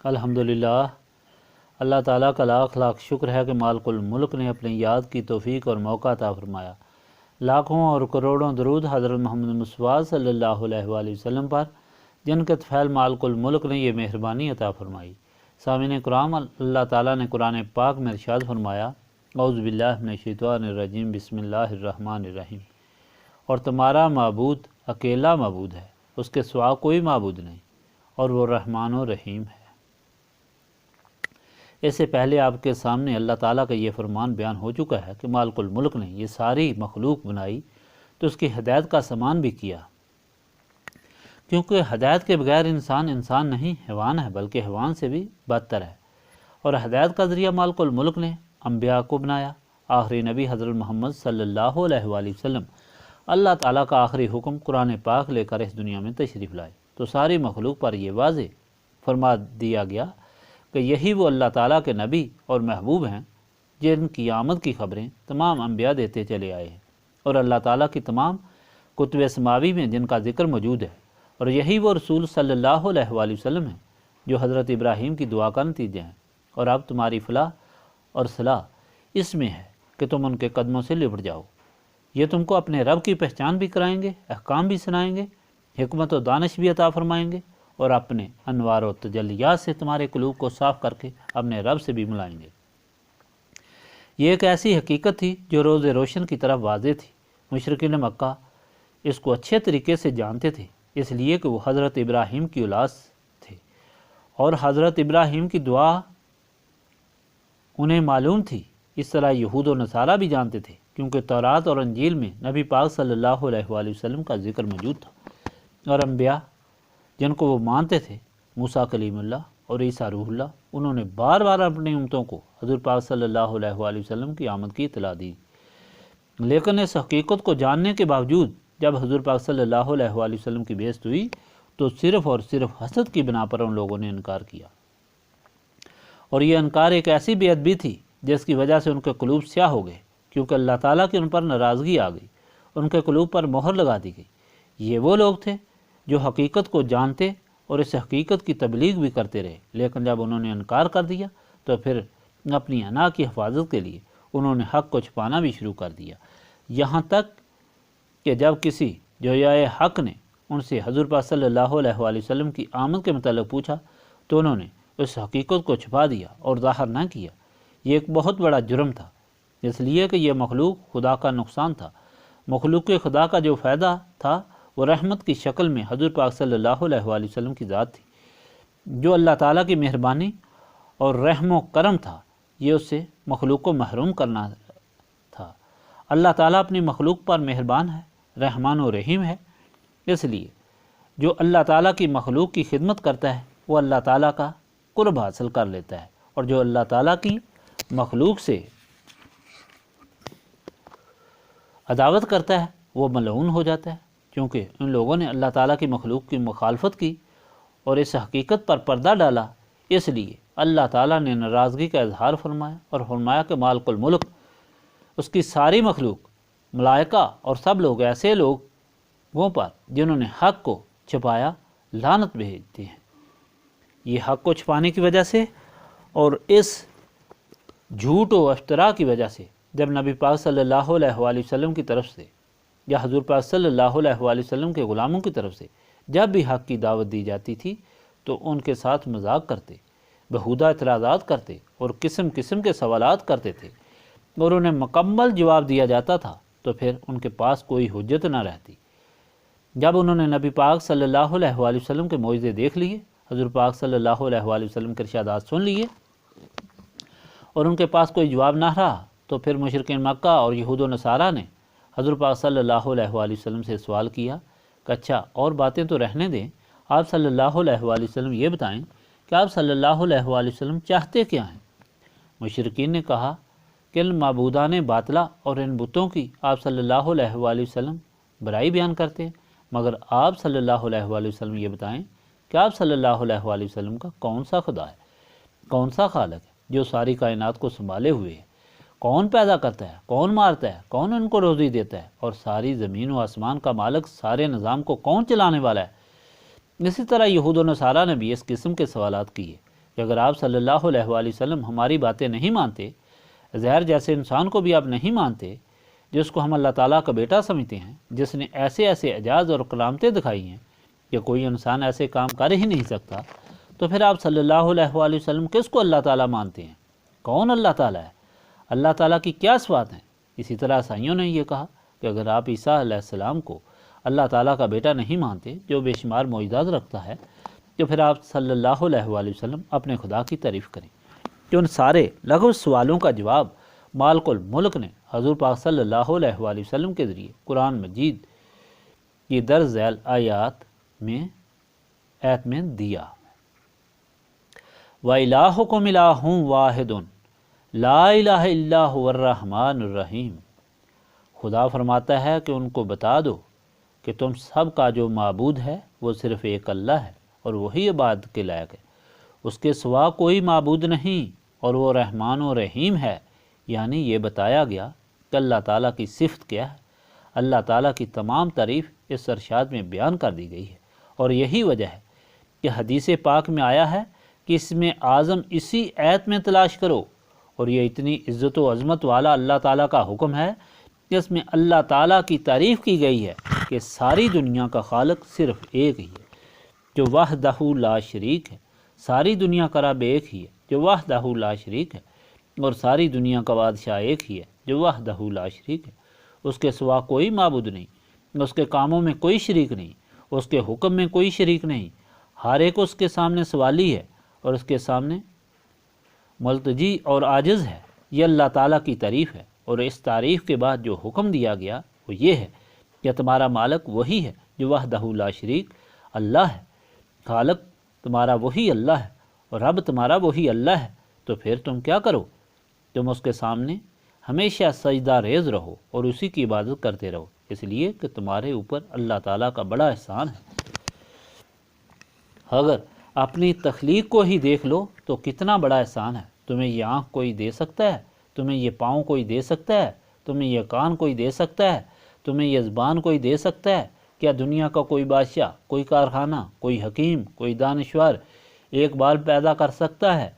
الحمدللہ، اللہ تعالیٰ کا لاکھ لاکھ شکر ہے کہ مالک الملک نے اپنی یاد کی توفیق اور موقع عطا فرمایا۔ لاکھوں اور کروڑوں درود حضرت محمد مصطفیٰ صلی اللہ علیہ وآلہ وسلم پر، جن کے طفیل مالک الملک نے یہ مہربانی عطا فرمائی۔ سامعین کرام، اللہ تعالیٰ نے قرآن پاک میں ارشاد فرمایا، اعوذ باللہ من الشیطان الرجیم، بسم اللہ الرحمن الرحیم، اور تمہارا معبود اکیلا معبود ہے، اس کے سوا کوئی معبود نہیں، اور وہ رحمان و رحیم ہے۔ اس سے پہلے آپ کے سامنے اللہ تعالیٰ کا یہ فرمان بیان ہو چکا ہے کہ مالک الملک نے یہ ساری مخلوق بنائی تو اس کی ہدایت کا سامان بھی کیا، کیونکہ ہدایت کے بغیر انسان نہیں، حیوان ہے، بلکہ حیوان سے بھی بدتر ہے۔ اور ہدایت کا ذریعہ مالک الملک نے انبیاء کو بنایا۔ آخری نبی حضرت محمد صلی اللہ علیہ وآلہ وسلم اللہ تعالیٰ کا آخری حکم قرآن پاک لے کر اس دنیا میں تشریف لائے تو ساری مخلوق پر یہ واضح فرما دیا گیا کہ یہی وہ اللہ تعالیٰ کے نبی اور محبوب ہیں جن کی آمد کی خبریں تمام انبیاء دیتے چلے آئے ہیں، اور اللہ تعالیٰ کی تمام کتب سماوی میں جن کا ذکر موجود ہے، اور یہی وہ رسول صلی اللہ علیہ وآلہ وسلم ہیں جو حضرت ابراہیم کی دعا کا نتیجہ ہیں۔ اور اب تمہاری فلاح اور صلاح اس میں ہے کہ تم ان کے قدموں سے لپٹ جاؤ۔ یہ تم کو اپنے رب کی پہچان بھی کرائیں گے، احکام بھی سنائیں گے، حکمت و دانش بھی عطا فرمائیں گے، اور اپنے انوار و تجلیات سے تمہارے قلوب کو صاف کر کے اپنے رب سے بھی ملائیں گے۔ یہ ایک ایسی حقیقت تھی جو روز روشن کی طرف واضح تھی۔ مشرکین مکہ اس کو اچھے طریقے سے جانتے تھے، اس لیے کہ وہ حضرت ابراہیم کی اولاد تھے، اور حضرت ابراہیم کی دعا انہیں معلوم تھی۔ اس طرح یہود و نصارہ بھی جانتے تھے، کیونکہ تورات اور انجیل میں نبی پاک صلی اللہ علیہ وآلہ وسلم کا ذکر موجود تھا، اور انبیاء جن کو وہ مانتے تھے، موسیٰ کلیم اللہ اور عیسیٰ روح اللہ، انہوں نے بار بار اپنی امتوں کو حضور پاک صلی اللہ علیہ وآلہ وسلم کی آمد کی اطلاع دی۔ لیکن اس حقیقت کو جاننے کے باوجود جب حضور پاک صلی اللہ علیہ وآلہ وسلم کی بعثت ہوئی تو صرف اور صرف حسد کی بنا پر ان لوگوں نے انکار کیا، اور یہ انکار ایک ایسی بے ادبی تھی جس کی وجہ سے ان کے قلوب سیاہ ہو گئے، کیونکہ اللہ تعالیٰ کی ان پر ناراضگی آ گئی، ان کے قلوب پر مہر لگا دی گئی۔ یہ وہ لوگ تھے جو حقیقت کو جانتے اور اس حقیقت کی تبلیغ بھی کرتے رہے، لیکن جب انہوں نے انکار کر دیا تو پھر اپنی انا کی حفاظت کے لیے انہوں نے حق کو چھپانا بھی شروع کر دیا، یہاں تک کہ جب کسی جویائے حق نے ان سے حضور پاک صلی اللہ علیہ وآلہ وسلم کی آمد کے متعلق پوچھا تو انہوں نے اس حقیقت کو چھپا دیا اور ظاہر نہ کیا۔ یہ ایک بہت بڑا جرم تھا، اس لیے کہ یہ مخلوق خدا کا نقصان تھا۔ مخلوق خدا کا جو فائدہ تھا وہ رحمت کی شکل میں حضور پاک صلی اللہ علیہ وآلہ وسلم کی ذات تھی، جو اللہ تعالیٰ کی مہربانی اور رحم و کرم تھا، یہ اس سے مخلوق کو محروم کرنا تھا۔ اللہ تعالیٰ اپنی مخلوق پر مہربان ہے، رحمان و رحیم ہے، اس لیے جو اللہ تعالیٰ کی مخلوق کی خدمت کرتا ہے وہ اللہ تعالیٰ کا قرب حاصل کر لیتا ہے، اور جو اللہ تعالیٰ کی مخلوق سے عداوت کرتا ہے وہ ملعون ہو جاتا ہے، کیونکہ ان لوگوں نے اللہ تعالیٰ کی مخلوق کی مخالفت کی اور اس حقیقت پر پردہ ڈالا۔ اس لیے اللہ تعالیٰ نے ناراضگی کا اظہار فرمایا اور فرمایا کہ مالک الملک، اس کی ساری مخلوق، ملائکہ اور سب لوگ ایسے لوگوں پر جنہوں نے حق کو چھپایا لعنت بھیجتے ہیں۔ یہ حق کو چھپانے کی وجہ سے اور اس جھوٹ و افطرا کی وجہ سے جب نبی پاک صلی اللہ علیہ وآلہ وسلم کی طرف سے یا حضور پاک صلی اللہ علیہ وآلہ وسلم کے غلاموں کی طرف سے جب بھی حق کی دعوت دی جاتی تھی تو ان کے ساتھ مذاق کرتے، بہودہ اعتراضات کرتے اور قسم قسم کے سوالات کرتے تھے، اور انہیں مکمل جواب دیا جاتا تھا تو پھر ان کے پاس کوئی حجت نہ رہتی۔ جب انہوں نے نبی پاک صلی اللہ علیہ وآلہ وسلم کے معجزے دیکھ لیے، حضور پاک صلی اللہ علیہ وآلہ وسلم کے ارشادات سن لیے اور ان کے پاس کوئی جواب نہ رہا تو پھر مشرکین مکہ اور یہود و نصارہ نے حضور پاک صلی اللہ علیہ وآلہ وسلم سے سوال کیا کہ اچھا اور باتیں تو رہنے دیں، آپ صلی اللہ علیہ وآلہ وسلم یہ بتائیں کہ آپ صلی اللہ علیہ وآلہ وسلم چاہتے کیا ہیں؟ مشرکین نے کہا کہ ان معبودان باطلہ اور ان بتوں کی آپ صلی اللہ علیہ وآلہ وسلم برائی بیان کرتے ہیں، مگر آپ صلی اللہ علیہ وآلہ وسلم یہ بتائیں کہ آپ صلی اللہ علیہ وآلہ وسلم کا کون سا خدا ہے، کون سا خالق ہے جو ساری کائنات کو سنبھالے ہوئے ہے، کون پیدا کرتا ہے، کون مارتا ہے، کون ان کو روزی دیتا ہے، اور ساری زمین و آسمان کا مالک، سارے نظام کو کون چلانے والا ہے۔ اسی طرح یہود و نصارہ نے بھی اس قسم کے سوالات کیے کہ اگر آپ صلی اللہ علیہ وآلہ وسلم ہماری باتیں نہیں مانتے، زہر جیسے انسان کو بھی آپ نہیں مانتے جس کو ہم اللہ تعالیٰ کا بیٹا سمجھتے ہیں، جس نے ایسے ایسے اعجاز اور کرامتیں دکھائی ہیں کہ کوئی انسان ایسے کام کر ہی نہیں سکتا، تو پھر آپ صلی اللہ علیہ وآلہ وسلم کس کو اللہ تعالیٰ مانتے ہیں؟ کون اللہ تعالیٰ ہے؟ اللہ تعالیٰ کی کیا صفات ہیں؟ اسی طرح عیسائیوں نے یہ کہا کہ اگر آپ عیسیٰ علیہ السلام کو اللہ تعالیٰ کا بیٹا نہیں مانتے جو بے شمار معجزات رکھتا ہے، تو پھر آپ صلی اللہ علیہ وآلہ وسلم اپنے خدا کی تعریف کریں کہ ان سارے لغو سوالوں کا جواب مالک الملک نے حضور پاک صلی اللہ علیہ وآلہ وسلم کے ذریعے قرآن مجید کی درج ذیل آیت میں دیا۔ وَإِلَٰهُكُمْ إِلَٰهٌ وَاحِدٌ لَا إِلَٰهَ إِلَّا هُوَ الرَّحْمَٰنُ الرَّحِيمُ۔ خدا فرماتا ہے کہ ان کو بتا دو کہ تم سب کا جو معبود ہے وہ صرف ایک اللہ ہے اور وہی عبادت کے لائق ہے، اس کے سوا کوئی معبود نہیں، اور وہ رحمان و رحیم ہے۔ یعنی یہ بتایا گیا کہ اللہ تعالیٰ کی صفت کیا ہے۔ اللہ تعالیٰ کی تمام تعریف اس ارشاد میں بیان کر دی گئی ہے، اور یہی وجہ ہے کہ حدیث پاک میں آیا ہے کہ اس میں اعظم اسی آیت میں تلاش کرو، اور یہ اتنی عزت و عظمت والا اللہ تعالیٰ کا حکم ہے کہ اس میں اللہ تعالیٰ کی تعریف کی گئی ہے کہ ساری دنیا کا خالق صرف ایک ہی ہے جو وحدہ لا شریک ہے۔ ساری دنیا کا رب ایک ہی ہے جو وحدہ لا شریک ہے، اور ساری دنیا کا بادشاہ ایک ہی ہے جو وحدہ لا شریک ہے۔ اس کے سوا کوئی معبود نہیں، اس کے کاموں میں کوئی شریک نہیں، اس کے حکم میں کوئی شریک نہیں، ہر ایک اس کے سامنے سوالی ہے اور اس کے سامنے ملتجی اور عاجز ہے۔ یہ اللہ تعالیٰ کی تعریف ہے، اور اس تعریف کے بعد جو حکم دیا گیا وہ یہ ہے کہ تمہارا مالک وہی ہے جو وحدہ لا شریک اللہ ہے، خالق تمہارا وہی اللہ ہے اور رب تمہارا وہی اللہ ہے۔ تو پھر تم کیا کرو؟ تم اس کے سامنے ہمیشہ سجدہ ریز رہو اور اسی کی عبادت کرتے رہو، اس لیے کہ تمہارے اوپر اللہ تعالیٰ کا بڑا احسان ہے۔ اگر اپنی تخلیق کو ہی دیکھ لو تو کتنا بڑا احسان ہے۔ تمہیں یہ آنکھ کوئی دے سکتا ہے؟ تمہیں یہ پاؤں کوئی دے سکتا ہے؟ تمہیں یہ کان کوئی دے سکتا ہے؟ تمہیں یہ زبان کوئی دے سکتا ہے؟ کیا دنیا کا کوئی بادشاہ، کوئی کارخانہ، کوئی حکیم، کوئی دانشور ایک بال پیدا کر سکتا ہے؟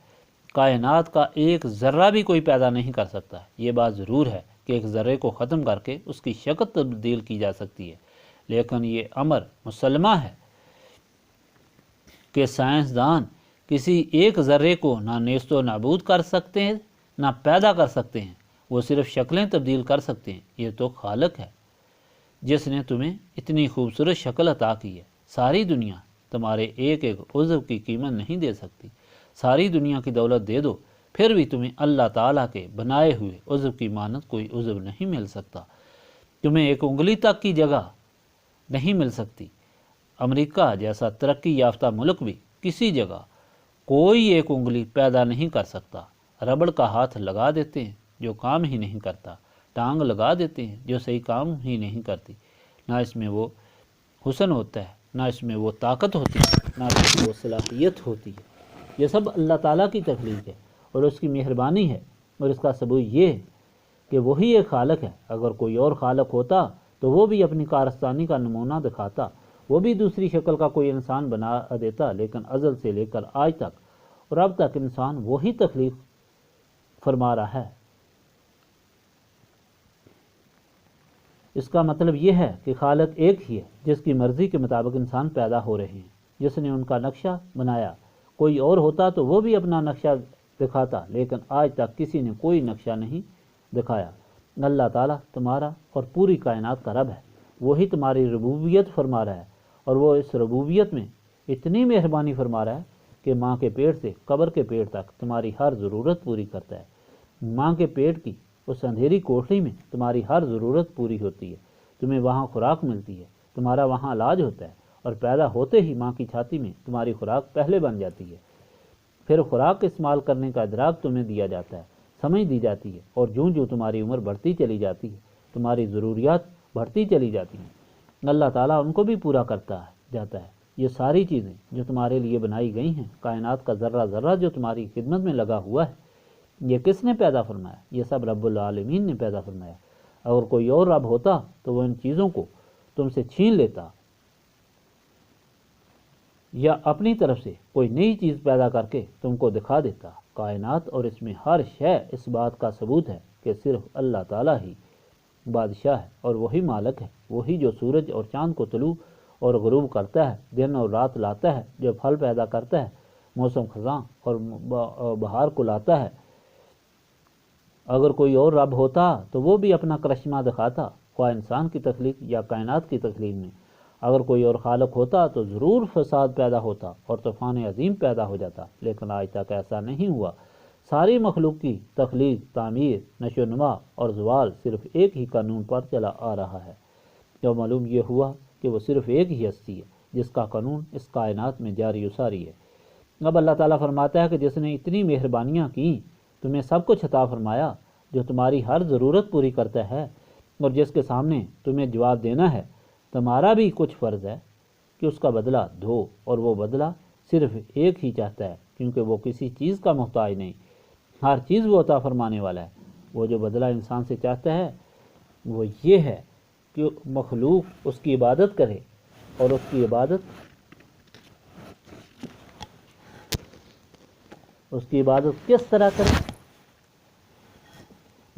کائنات کا ایک ذرہ بھی کوئی پیدا نہیں کر سکتا۔ یہ بات ضرور ہے کہ ایک ذرے کو ختم کر کے اس کی شکل تبدیل کی جا سکتی ہے، لیکن یہ امر مسلمہ ہے کہ سائنسدان کسی ایک ذرے کو نہ نیست و نابود کر سکتے ہیں نہ پیدا کر سکتے ہیں، وہ صرف شکلیں تبدیل کر سکتے ہیں۔ یہ تو خالق ہے جس نے تمہیں اتنی خوبصورت شکل عطا کی ہے۔ ساری دنیا تمہارے ایک ایک عضو کی قیمت نہیں دے سکتی۔ ساری دنیا کی دولت دے دو پھر بھی تمہیں اللہ تعالیٰ کے بنائے ہوئے عضو کی مانند کوئی عضو نہیں مل سکتا۔ تمہیں ایک انگلی تک کی جگہ نہیں مل سکتی۔ امریکہ جیسا ترقی یافتہ ملک بھی کسی جگہ کوئی ایک انگلی پیدا نہیں کر سکتا۔ ربڑ کا ہاتھ لگا دیتے ہیں جو کام ہی نہیں کرتا، ٹانگ لگا دیتے ہیں جو صحیح کام ہی نہیں کرتی۔ نہ اس میں وہ حسن ہوتا ہے، نہ اس میں وہ طاقت ہوتی ہے، نہ اس میں وہ صلاحیت ہوتی ہے۔ یہ سب اللہ تعالیٰ کی تخلیق ہے اور اس کی مہربانی ہے، اور اس کا ثبوت یہ ہے کہ وہی ایک خالق ہے۔ اگر کوئی اور خالق ہوتا تو وہ بھی اپنی کارستانی کا نمونہ دکھاتا، وہ بھی دوسری شکل کا کوئی انسان بنا دیتا، لیکن ازل سے لے کر آج تک اور اب تک انسان وہی تخلیق فرما رہا ہے۔ اس کا مطلب یہ ہے کہ خالق ایک ہی ہے جس کی مرضی کے مطابق انسان پیدا ہو رہے ہیں، جس نے ان کا نقشہ بنایا۔ کوئی اور ہوتا تو وہ بھی اپنا نقشہ دکھاتا، لیکن آج تک کسی نے کوئی نقشہ نہیں دکھایا۔ اللہ تعالیٰ تمہارا اور پوری کائنات کا رب ہے، وہی تمہاری ربوبیت فرما رہا ہے، اور وہ اس ربوبیت میں اتنی مہربانی فرما رہا ہے کہ ماں کے پیٹ سے قبر کے پیٹ تک تمہاری ہر ضرورت پوری کرتا ہے۔ ماں کے پیٹ کی اس اندھیری کوٹھری میں تمہاری ہر ضرورت پوری ہوتی ہے، تمہیں وہاں خوراک ملتی ہے، تمہارا وہاں علاج ہوتا ہے، اور پیدا ہوتے ہی ماں کی چھاتی میں تمہاری خوراک پہلے بن جاتی ہے۔ پھر خوراک استعمال کرنے کا ادراک تمہیں دیا جاتا ہے، سمجھ دی جاتی ہے، اور جوں جوں تمہاری عمر بڑھتی چلی جاتی ہے تمہاری ضروریات بڑھتی چلی جاتی ہیں۔ اللہ تعالیٰ ان کو بھی پورا کرتا جاتا ہے۔ یہ ساری چیزیں جو تمہارے لیے بنائی گئی ہیں، کائنات کا ذرہ ذرہ جو تمہاری خدمت میں لگا ہوا ہے، یہ کس نے پیدا فرمایا؟ یہ سب رب العالمین نے پیدا فرمایا۔ اگر کوئی اور رب ہوتا تو وہ ان چیزوں کو تم سے چھین لیتا یا اپنی طرف سے کوئی نئی چیز پیدا کر کے تم کو دکھا دیتا۔ کائنات اور اس میں ہر شے اس بات کا ثبوت ہے کہ صرف اللہ تعالیٰ ہی بادشاہ ہے اور وہی مالک ہے، وہی جو سورج اور چاند کو طلوع اور غروب کرتا ہے، دن اور رات لاتا ہے، جو پھل پیدا کرتا ہے، موسم خزاں اور بہار کو لاتا ہے۔ اگر کوئی اور رب ہوتا تو وہ بھی اپنا کرشمہ دکھاتا، خواہ انسان کی تخلیق یا کائنات کی تخلیق میں۔ اگر کوئی اور خالق ہوتا تو ضرور فساد پیدا ہوتا اور طوفان عظیم پیدا ہو جاتا، لیکن آج تک ایسا نہیں ہوا۔ ساری مخلوق کی تخلیق، تعمیر، نشو و نما اور زوال صرف ایک ہی قانون پر چلا آ رہا ہے۔ جو معلوم یہ ہوا کہ وہ صرف ایک ہی ہستی ہے جس کا قانون اس کائنات میں جاری و ساری ہے۔ اب اللہ تعالیٰ فرماتا ہے کہ جس نے اتنی مہربانیاں کیں، تمہیں سب کچھ عطا فرمایا، جو تمہاری ہر ضرورت پوری کرتا ہے اور جس کے سامنے تمہیں جواب دینا ہے، تمہارا بھی کچھ فرض ہے کہ اس کا بدلہ دو، اور وہ بدلہ صرف ایک ہی چاہتا ہے، کیونکہ وہ کسی چیز کا محتاج نہیں، ہر چیز وہ عطا فرمانے والا ہے۔ وہ جو بدلہ انسان سے چاہتا ہے وہ یہ ہے کہ مخلوق اس کی عبادت کرے، اور اس کی عبادت کس طرح کرے؟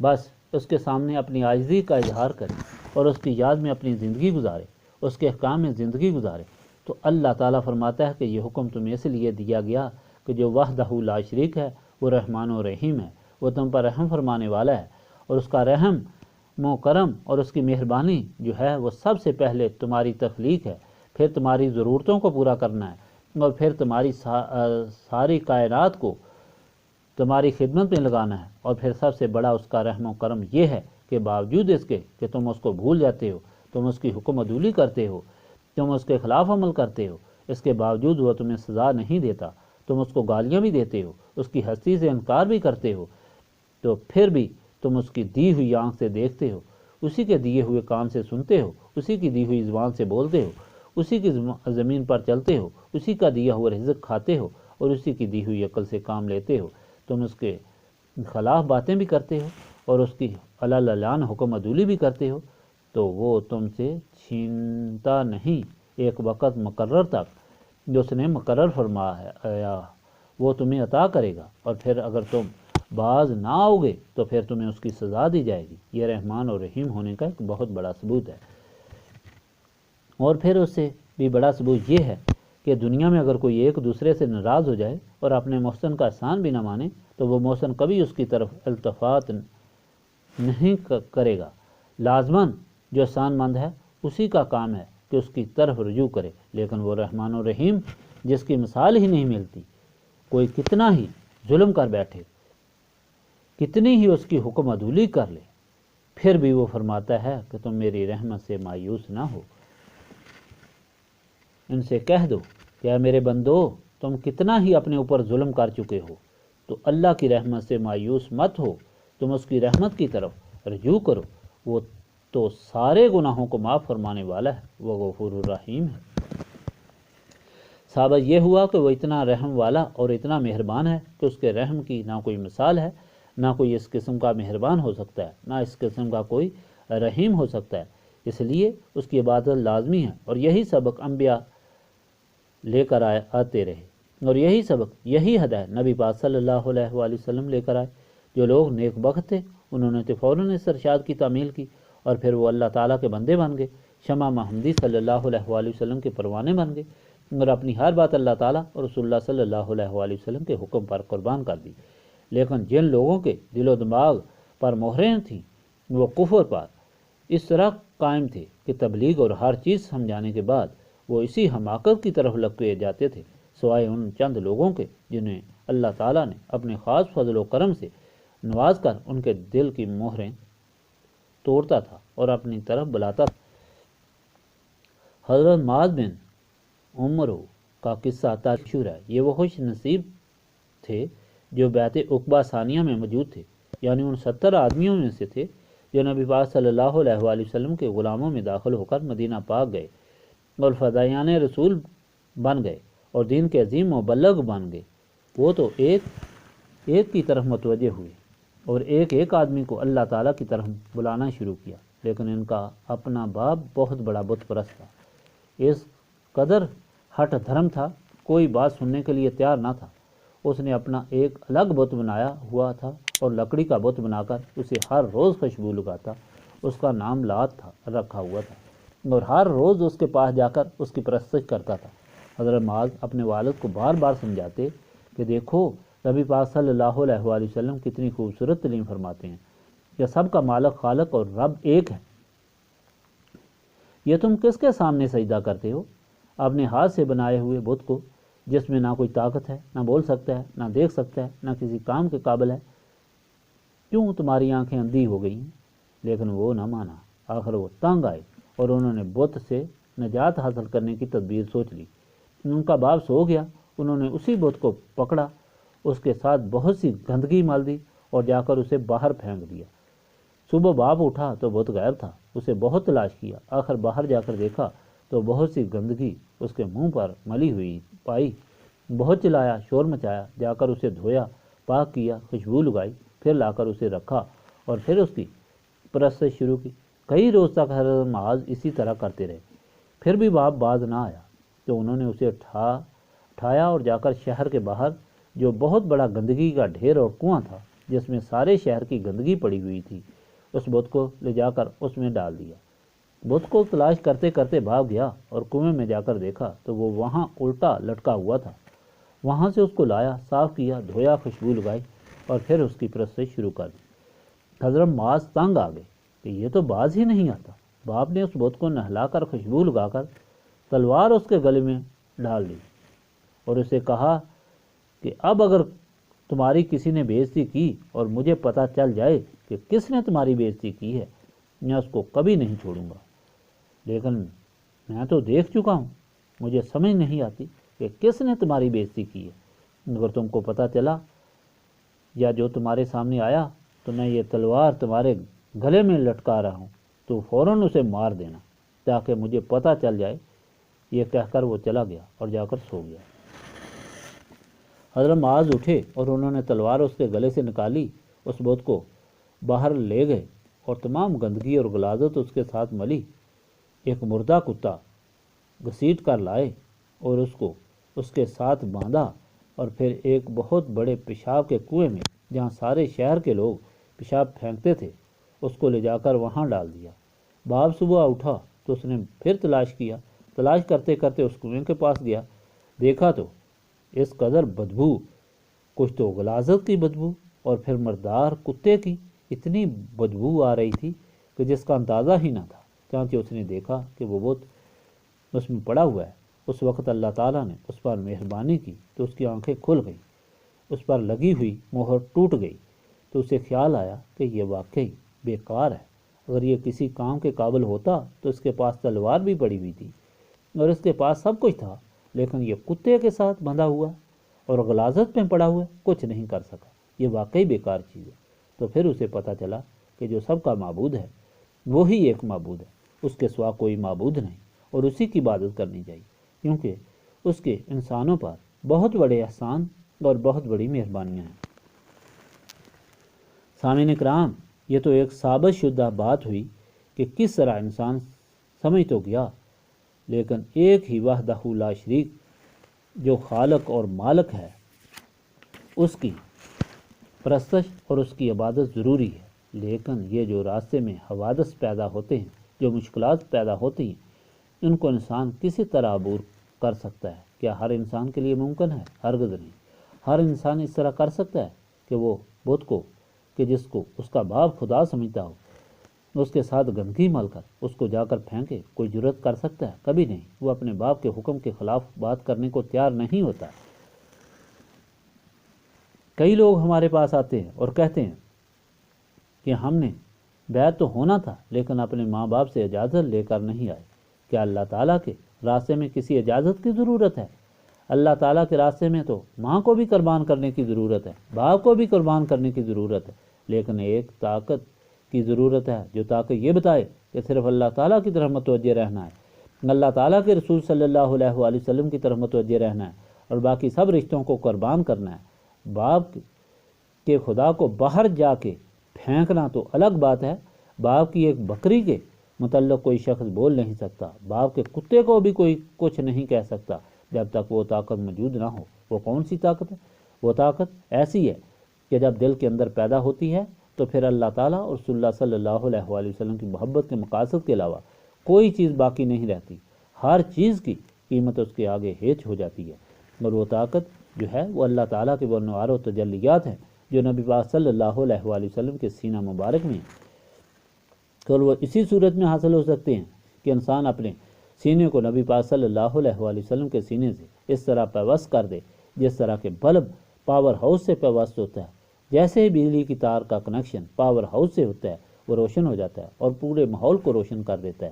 بس اس کے سامنے اپنی عاجزی کا اظہار کرے اور اس کی یاد میں اپنی زندگی گزارے، اس کے احکام میں زندگی گزارے۔ تو اللہ تعالیٰ فرماتا ہے کہ یہ حکم تمہیں اس لیے دیا گیا کہ جو وحدہ لا شریک ہے، وہ رحمان و رحیم ہے، وہ تم پر رحم فرمانے والا ہے، اور اس کا رحم و کرم اور اس کی مہربانی جو ہے وہ سب سے پہلے تمہاری تخلیق ہے، پھر تمہاری ضرورتوں کو پورا کرنا ہے، اور پھر تمہاری ساری کائنات کو تمہاری خدمت میں لگانا ہے، اور پھر سب سے بڑا اس کا رحم و کرم یہ ہے کہ باوجود اس کے کہ تم اس کو بھول جاتے ہو، تم اس کی حکم عدولی کرتے ہو، تم اس کے خلاف عمل کرتے ہو، اس کے باوجود وہ تمہیں سزا نہیں دیتا، تم اس کو گالیاں بھی دیتے ہو، اس کی ہستی سے انکار بھی کرتے ہو، تو پھر بھی تم اس کی دی ہوئی آنکھ سے دیکھتے ہو، اسی کے دیے ہوئے کان سے سنتے ہو، اسی کی دی ہوئی زبان سے بولتے ہو، اسی کی زمین پر چلتے ہو، اسی کا دیا ہوا رزق کھاتے ہو، اور اسی کی دی ہوئی عقل سے کام لیتے ہو۔ تم اس کے خلاف باتیں بھی کرتے ہو اور اس کی علان حکم عدولی بھی کرتے ہو، تو وہ تم سے چھینتا نہیں ایک وقت مقرر تک جو اس نے مقرر فرمایا وہ تمہیں عطا کرے گا، اور پھر اگر تم باز نہ آؤ گے تو پھر تمہیں اس کی سزا دی جائے گی۔ یہ رحمان اور رحیم ہونے کا ایک بہت بڑا ثبوت ہے۔ اور پھر اس سے بھی بڑا ثبوت یہ ہے کہ دنیا میں اگر کوئی ایک دوسرے سے ناراض ہو جائے اور اپنے محسن کا احسان بھی نہ مانے تو وہ محسن کبھی اس کی طرف التفات نہیں کرے گا۔ لازماً جو احسان مند ہے اسی کا کام ہے کہ اس کی طرف رجوع کرے، لیکن وہ رحمان و رحیم جس کی مثال ہی نہیں ملتی، کوئی کتنا ہی ظلم کر بیٹھے، کتنی ہی اس کی حکم عدولی کر لے، پھر بھی وہ فرماتا ہے کہ تم میری رحمت سے مایوس نہ ہو۔ ان سے کہہ دو کہ اے میرے بندو، تم کتنا ہی اپنے اوپر ظلم کر چکے ہو، تو اللہ کی رحمت سے مایوس مت ہو، تم اس کی رحمت کی طرف رجوع کرو، وہ تو سارے گناہوں کو معاف فرمانے والا ہے، وہ غفور الرحیم ہے۔ ثابت یہ ہوا کہ وہ اتنا رحم والا اور اتنا مہربان ہے کہ اس کے رحم کی نہ کوئی مثال ہے، نہ کوئی اس قسم کا مہربان ہو سکتا ہے، نہ اس قسم کا کوئی رحیم ہو سکتا ہے، اس لیے اس کی عبادت لازمی ہے۔ اور یہی سبق انبیاء لے کر آتے رہے، اور یہی سبق، یہی ہدایت نبی پاک صلی اللہ علیہ وآلہ وسلم لے کر آئے۔ جو لوگ نیک بخت تھے انہوں نے تو فوراً اس ارشاد کی تعمیل کی، اور پھر وہ اللہ تعالیٰ کے بندے بن گئے، شمع محمدی صلی اللہ علیہ وآلہ وسلم کے پروانے بن گئے، اور اپنی ہر بات اللہ تعالیٰ اور رسول اللہ صلی اللہ علیہ وآلہ وسلم کے حکم پر قربان کر دی۔ لیکن جن لوگوں کے دل و دماغ پر مہریں تھیں وہ کفر پر اس طرح قائم تھے کہ تبلیغ اور ہر چیز سمجھانے کے بعد وہ اسی حماقت کی طرف لگے جاتے تھے، سوائے ان چند لوگوں کے جنہیں اللہ تعالیٰ نے اپنے خاص فضل و کرم سے نواز کر ان کے دل کی مہریں توڑتا تھا اور اپنی طرف بلاتا تھا۔ حضرت معاذ بن عمرو کا قصہ مشہور ہے۔ یہ وہ خوش نصیب تھے جو بیعت عقبہ ثانیہ میں موجود تھے، یعنی ان 70 آدمیوں میں سے تھے جو نبی پاک صلی اللہ علیہ وآلہ وسلم کے غلاموں میں داخل ہو کر مدینہ پاک گئے اور فدائیان رسول بن گئے اور دین کے عظیم مبلغ بن گئے۔ وہ تو ایک کی طرف متوجہ ہوئے اور ایک آدمی کو اللہ تعالیٰ کی طرف بلانا شروع کیا، لیکن ان کا اپنا باپ بہت بڑا بت پرست تھا، اس قدر ہٹ دھرم تھا کوئی بات سننے کے لیے تیار نہ تھا۔ اس نے اپنا ایک الگ بت بنایا ہوا تھا اور لکڑی کا بت بنا کر اسے ہر روز خوشبو لگاتا۔ اس کا نام لات تھا رکھا ہوا تھا اور ہر روز اس کے پاس جا کر اس کی پرستش کرتا تھا۔ حضرت معاذ اپنے والد کو بار بار سمجھاتے کہ دیکھو نبی پاک صلی اللہ علیہ وآلہ وسلم کتنی خوبصورت تعلیم فرماتے ہیں کہ سب کا مالک خالق اور رب ایک ہے، یہ تم کس کے سامنے سجدہ کرتے ہو؟ اپنے ہاتھ سے بنائے ہوئے بت کو جس میں نہ کوئی طاقت ہے، نہ بول سکتا ہے، نہ دیکھ سکتا ہے، نہ کسی کام کے قابل ہے، کیوں تمہاری آنکھیں اندھی ہو گئی ہیں؟ لیکن وہ نہ مانا۔ آخر وہ تنگ آئے اور انہوں نے بت سے نجات حاصل کرنے کی تدبیر سوچ لی۔ ان کا باپ سو گیا، انہوں نے اسی بت کو پکڑا، اس کے ساتھ بہت سی گندگی مال دی اور جا کر اسے باہر پھینک دیا۔ صبح باپ اٹھا تو بت غائب تھا، اسے بہت تلاش کیا، آخر باہر جا کر دیکھا تو بہت سی گندگی اس کے منہ پر ملی ہوئی پائی۔ بہت چلایا، شور مچایا، جا کر اسے دھویا، پاک کیا، خوشبو لگائی، پھر لا کر اسے رکھا اور پھر اس کی پرستش شروع کی۔ کئی روز تک حضرت معاذ اسی طرح کرتے رہے، پھر بھی باپ باز نہ آیا تو انہوں نے اسے اٹھایا اور جا کر شہر کے باہر جو بہت بڑا گندگی کا ڈھیر اور کنواں تھا جس میں سارے شہر کی گندگی پڑی ہوئی تھی، اس بت کو لے جا کر اس میں ڈال دیا۔ بت کو تلاش کرتے کرتے بھاگ گیا اور کنویں میں جا کر دیکھا تو وہ وہاں الٹا لٹکا ہوا تھا۔ وہاں سے اس کو لایا، صاف کیا، دھویا، خوشبو لگائی اور پھر اس کی پرستش شروع کر دی۔ حضرت معاذ تنگ آ گئے کہ یہ تو باز ہی نہیں آتا۔ باپ نے اس بت کو نہلا کر خوشبو لگا کر تلوار اس کے گلے میں ڈال دی اور اسے کہا کہ اب اگر تمہاری کسی نے بے عزتی کی اور مجھے پتہ چل جائے کہ کس نے تمہاری بے عزتی کی ہے، میں اس کو کبھی نہیں چھوڑوں گا۔ لیکن میں تو دیکھ چکا ہوں، مجھے سمجھ نہیں آتی کہ کس نے تمہاری بے عزتی کی ہے۔ اگر تم کو پتہ چلا یا جو تمہارے سامنے آیا تو میں یہ تلوار تمہارے گلے میں لٹکا رہا ہوں تو فوراً اسے مار دینا تاکہ مجھے پتہ چل جائے۔ یہ کہہ کر وہ چلا گیا اور جا کر سو گیا۔ حضرت معاذ اٹھے اور انہوں نے تلوار اس کے گلے سے نکالی، اس بت کو باہر لے گئے اور تمام گندگی اور غلاظت اس کے ساتھ ملی۔ ایک مردہ کتا گھسیٹ کر لائے اور اس کو اس کے ساتھ باندھا اور پھر ایک بہت بڑے پیشاب کے کنویں میں جہاں سارے شہر کے لوگ پیشاب پھینکتے تھے اس کو لے جا کر وہاں ڈال دیا۔ باپ صبح اٹھا تو اس نے پھر تلاش کیا، تلاش کرتے کرتے اس کنویں کے پاس گیا، دیکھا تو اس قدر بدبو، کچھ تو غلاظت کی بدبو اور پھر مردار کتے کی اتنی بدبو آ رہی تھی کہ جس کا اندازہ ہی نہ تھا۔ چانچہ اس نے دیکھا کہ وہ بت اس میں پڑا ہوا ہے۔ اس وقت اللہ تعالیٰ نے اس پر مہربانی کی تو اس کی آنکھیں کھل گئیں، اس پر لگی ہوئی مہر ٹوٹ گئی تو اسے خیال آیا کہ یہ واقعی بیکار ہے۔ اگر یہ کسی کام کے قابل ہوتا تو اس کے پاس تلوار بھی پڑی ہوئی تھی اور اس کے پاس سب کچھ تھا، لیکن یہ کتے کے ساتھ بندھا ہوا اور غلاظت میں پڑا ہوا کچھ نہیں کر سکا، یہ واقعی بیکار چیز ہے۔ تو پھر اسے پتہ چلا کہ جو سب کا معبود ہے وہی ایک معبود ہے، اس کے سوا کوئی معبود نہیں اور اسی کی عبادت کرنی چاہیے، کیونکہ اس کے انسانوں پر بہت بڑے احسان اور بہت بڑی مہربانیاں ہیں۔ سامعین کرام، یہ تو ایک ثابت شدہ بات ہوئی کہ کس طرح انسان سمجھ تو گیا، لیکن ایک ہی وحدہ لا شریک جو خالق اور مالک ہے اس کی پرستش اور اس کی عبادت ضروری ہے۔ لیکن یہ جو راستے میں حوادث پیدا ہوتے ہیں، جو مشکلات پیدا ہوتی ہیں، ان کو انسان کسی طرح عبور کر سکتا ہے؟ کیا ہر انسان کے لیے ممکن ہے؟ ہرگز نہیں۔ ہر انسان اس طرح کر سکتا ہے کہ وہ بت کو کہ جس کو اس کا باپ خدا سمجھتا ہو اس کے ساتھ گندگی مل کر اس کو جا کر پھینکے؟ کوئی جرت کر سکتا ہے؟ کبھی نہیں۔ وہ اپنے باپ کے حکم کے خلاف بات کرنے کو تیار نہیں ہوتا۔ کئی لوگ ہمارے پاس آتے ہیں اور کہتے ہیں کہ ہم نے بیعت تو ہونا تھا لیکن اپنے ماں باپ سے اجازت لے کر نہیں آئے۔ کیا اللہ تعالیٰ کے راستے میں کسی اجازت کی ضرورت ہے؟ اللہ تعالیٰ کے راستے میں تو ماں کو بھی قربان کرنے کی ضرورت ہے، باپ کو بھی قربان کرنے کی ضرورت ہے، لیکن ایک طاقت کی ضرورت ہے جو طاقت یہ بتائے کہ صرف اللہ تعالیٰ کی طرف متوجہ رہنا ہے، اللہ تعالیٰ کے رسول صلی اللہ علیہ وآلہ وسلم کی طرف متوجہ رہنا ہے اور باقی سب رشتوں کو قربان کرنا ہے۔ باپ کے خدا کو باہر جا کے پھینکنا تو الگ بات ہے۔ باپ کی ایک بکری کے متعلق کوئی شخص بول نہیں سکتا، باپ کے کتے کو بھی کوئی کچھ نہیں کہہ سکتا، جب تک وہ طاقت موجود نہ ہو۔ وہ کون سی طاقت ہے؟ وہ طاقت ایسی ہے کہ جب دل کے اندر پیدا ہوتی ہے تو پھر اللہ تعالیٰ اور رسول اللہ صلی اللہ علیہ وآلہ وسلم کی محبت کے مقاصد کے علاوہ کوئی چیز باقی نہیں رہتی، ہر چیز کی قیمت اس کے آگے ہیچ ہو جاتی ہے۔ اور وہ طاقت جو ہے وہ اللہ تعالیٰ کے وہ انوار و تجلیات ہیں جو نبی پاک صلی اللہ علیہ وآلہ وسلم کے سینہ مبارک میں ہیں۔ اور وہ اسی صورت میں حاصل ہو سکتے ہیں کہ انسان اپنے سینے کو نبی پاک صلی اللہ علیہ وآلہ وسلم کے سینے سے اس طرح پیوست کر دے جس طرح کے بلب پاور ہاؤس سے پیوست ہوتا ہے۔ جیسے ہی بجلی کی تار کا کنیکشن پاور ہاؤس سے ہوتا ہے وہ روشن ہو جاتا ہے اور پورے ماحول کو روشن کر دیتا ہے،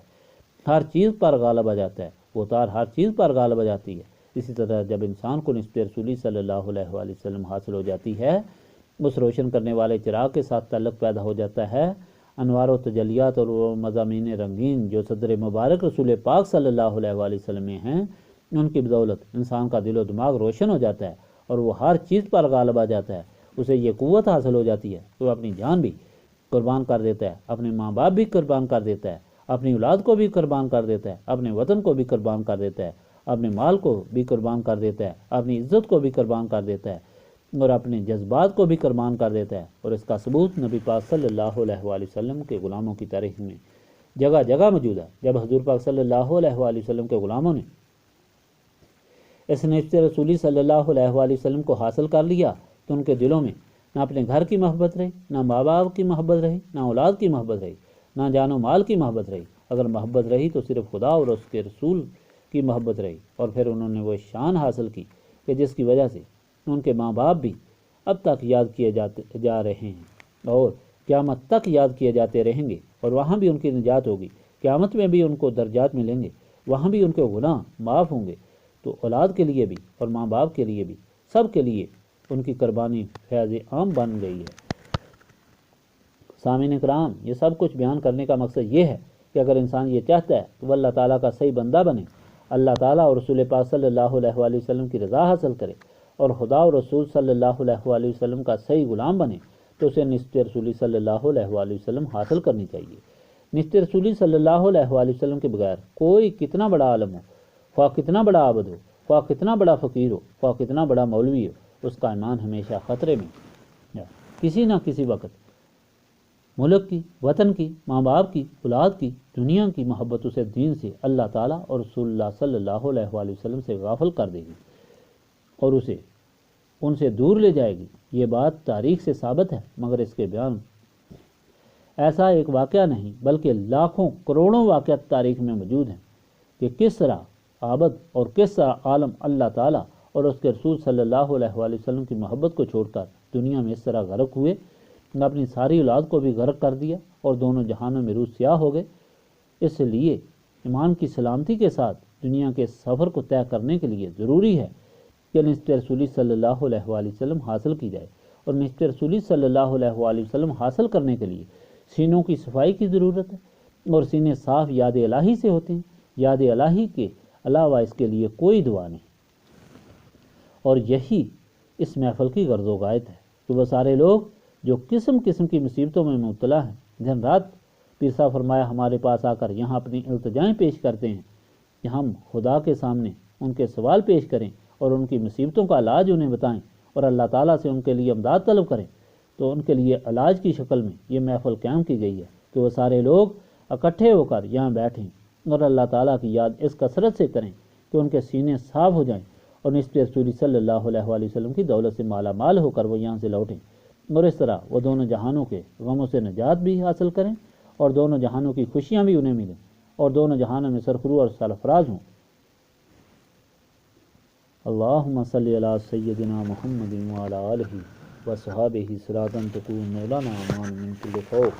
ہر چیز پر غالب آ جاتا ہے، وہ تار ہر چیز پر غالب آ جاتی ہے۔ اسی طرح جب انسان کو نسبت رسولی صلی اللہ علیہ وآلہ وسلم حاصل ہو جاتی ہے، اس روشن کرنے والے چراغ کے ساتھ تعلق پیدا ہو جاتا ہے، انوار و تجلیات اور وہ مضامین رنگین جو صدر مبارک رسول پاک صلی اللہ علیہ وآلہ وسلم میں ہیں، ان کی بدولت انسان کا دل و دماغ روشن ہو جاتا ہے اور وہ ہر چیز پر غالب آ جاتا ہے۔ اسے یہ قوت حاصل ہو جاتی ہے کہ وہ اپنی جان بھی قربان کر دیتا ہے، اپنے ماں باپ بھی قربان کر دیتا ہے، اپنی اولاد کو بھی قربان کر دیتا ہے، اپنے وطن کو بھی قربان کر دیتا ہے، اپنے مال کو بھی قربان کر دیتا ہے، اپنی عزت کو بھی قربان کر دیتا ہے اور اپنے جذبات کو بھی قربان کر دیتا ہے۔ اور اس کا ثبوت نبی پاک صلی اللہ علیہ وآلہ وسلم کے غلاموں کی تاریخ میں جگہ جگہ موجود ہے۔ جب حضور پاک صلی اللہ علیہ وآلہ وسلم کے غلاموں نے اس نسبت رسولی صلی اللہ علیہ وآلہ وسلم کو حاصل کر لیا تو ان کے دلوں میں نہ اپنے گھر کی محبت رہی، نہ ماں باپ کی محبت رہی، نہ اولاد کی محبت رہی، نہ جان و مال کی محبت رہی۔ اگر محبت رہی تو صرف خدا اور اس کے رسول کی محبت رہی، اور پھر انہوں نے وہ شان حاصل کی کہ جس کی وجہ سے ان کے ماں باپ بھی اب تک یاد کیے جا رہے ہیں اور قیامت تک یاد کیے جاتے رہیں گے، اور وہاں بھی ان کی نجات ہوگی، قیامت میں بھی ان کو درجات ملیں گے، وہاں بھی ان کے گناہ معاف ہوں گے۔ تو اولاد کے لیے بھی اور ماں باپ کے لیے بھی سب کے لیے ان کی قربانی فیض عام بن گئی ہے۔ سامعین کرام، یہ سب کچھ بیان کرنے کا مقصد یہ ہے کہ اگر انسان یہ چاہتا ہے کہ وہ اللہ تعالیٰ کا صحیح بندہ بنے، اللہ تعالیٰ اور رسول پاک صلی اللہ علیہ وآلہ وسلم کی رضا حاصل کرے اور خدا اور رسول صلی اللہ علیہ وآلہ وسلم کا صحیح غلام بنے، تو اسے نسبت رسولی صلی اللہ علیہ وآلہ وسلم حاصل کرنی چاہیے۔ نسبت رسولی صلی اللہ علیہ وآلہ وسلم کے بغیر کوئی کتنا بڑا عالم ہو، خواہ کتنا بڑا عابد ہو، خواہ کتنا بڑا فقیر ہو، خواہ کتنا بڑا مولوی ہو، اس کا ایمان ہمیشہ خطرے میں ہے۔ کسی نہ کسی وقت ملک کی، وطن کی، ماں باپ کی، اولاد کی، دنیا کی محبت اسے دین سے، اللہ تعالیٰ اور رسول اللہ صلی اللہ علیہ وآلہ وسلم سے غافل کر دے گی اور اسے ان سے دور لے جائے گی۔ یہ بات تاریخ سے ثابت ہے، مگر اس کے بیان ایسا ایک واقعہ نہیں بلکہ لاکھوں کروڑوں واقعات تاریخ میں موجود ہیں کہ کس طرح عابد اور کس طرح عالم اللہ تعالیٰ اور اس کے رسول صلی اللہ علیہ وآلہ وسلم کی محبت کو چھوڑ کر دنیا میں اس طرح غرق ہوئے، اپنی ساری اولاد کو بھی غرق کر دیا اور دونوں جہانوں میں روح سیاہ ہو گئے۔ اس لیے ایمان کی سلامتی کے ساتھ دنیا کے سفر کو طے کرنے کے لیے ضروری ہے کہ نسبت رسولی صلی اللہ علیہ وآلہ وسلم حاصل کی جائے، اور نسبت رسولی صلی اللہ علیہ وآلہ وسلم حاصل کرنے کے لیے سینوں کی صفائی کی ضرورت ہے، اور سینے صاف یاد الہی سے ہوتے ہیں۔ یاد الہی کے علاوہ اس کے لیے کوئی دعا نہیں، اور یہی اس محفل کی غرض و غایت ہے کہ وہ سارے لوگ جو قسم قسم کی مصیبتوں میں مبتلا ہیں، دن رات پیر صاحب فرمایا ہمارے پاس آ کر یہاں اپنی التجائیں پیش کرتے ہیں کہ ہم خدا کے سامنے ان کے سوال پیش کریں اور ان کی مصیبتوں کا علاج انہیں بتائیں اور اللہ تعالیٰ سے ان کے لیے امداد طلب کریں، تو ان کے لیے علاج کی شکل میں یہ محفل قائم کی گئی ہے کہ وہ سارے لوگ اکٹھے ہو کر یہاں بیٹھیں اور اللہ تعالیٰ کی یاد اس کثرت سے کریں کہ ان کے سینے صاف ہو جائیں اور نسبت رسول صلی اللہ علیہ وآلہ وسلم کی دولت سے مالا مال ہو کر وہ یہاں سے لوٹیں، اور اس طرح وہ دونوں جہانوں کے غموں سے نجات بھی حاصل کریں اور دونوں جہانوں کی خوشیاں بھی انہیں ملیں اور دونوں جہانوں میں سرخرو اور سرفراز ہوں۔ اللہم صلی علی سیدنا محمد وعلی آلہ وصحابہ صراطا تقوم مولانا امان من کل خوف،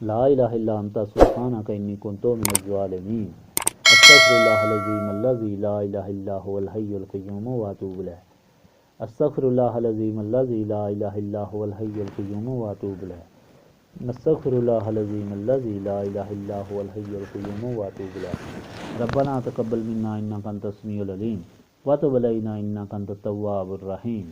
لا الہ الا انت سبحانک انی کنت من الظالمین، استغفر اللہ العظیم الذی لا الہ الا هو الحی القیوم واتوب الیہ، استغفر اللہ العظیم الذی لا الہ الا هو الحی القیوم واتوب الیہ، استغفر اللہ العظیم الذی لا الہ الا هو الحی القیوم واتوب الیہ، ربنا تقبل منا انک انت السمیع العلیم وتب علینا انک انت التواب الرحیم۔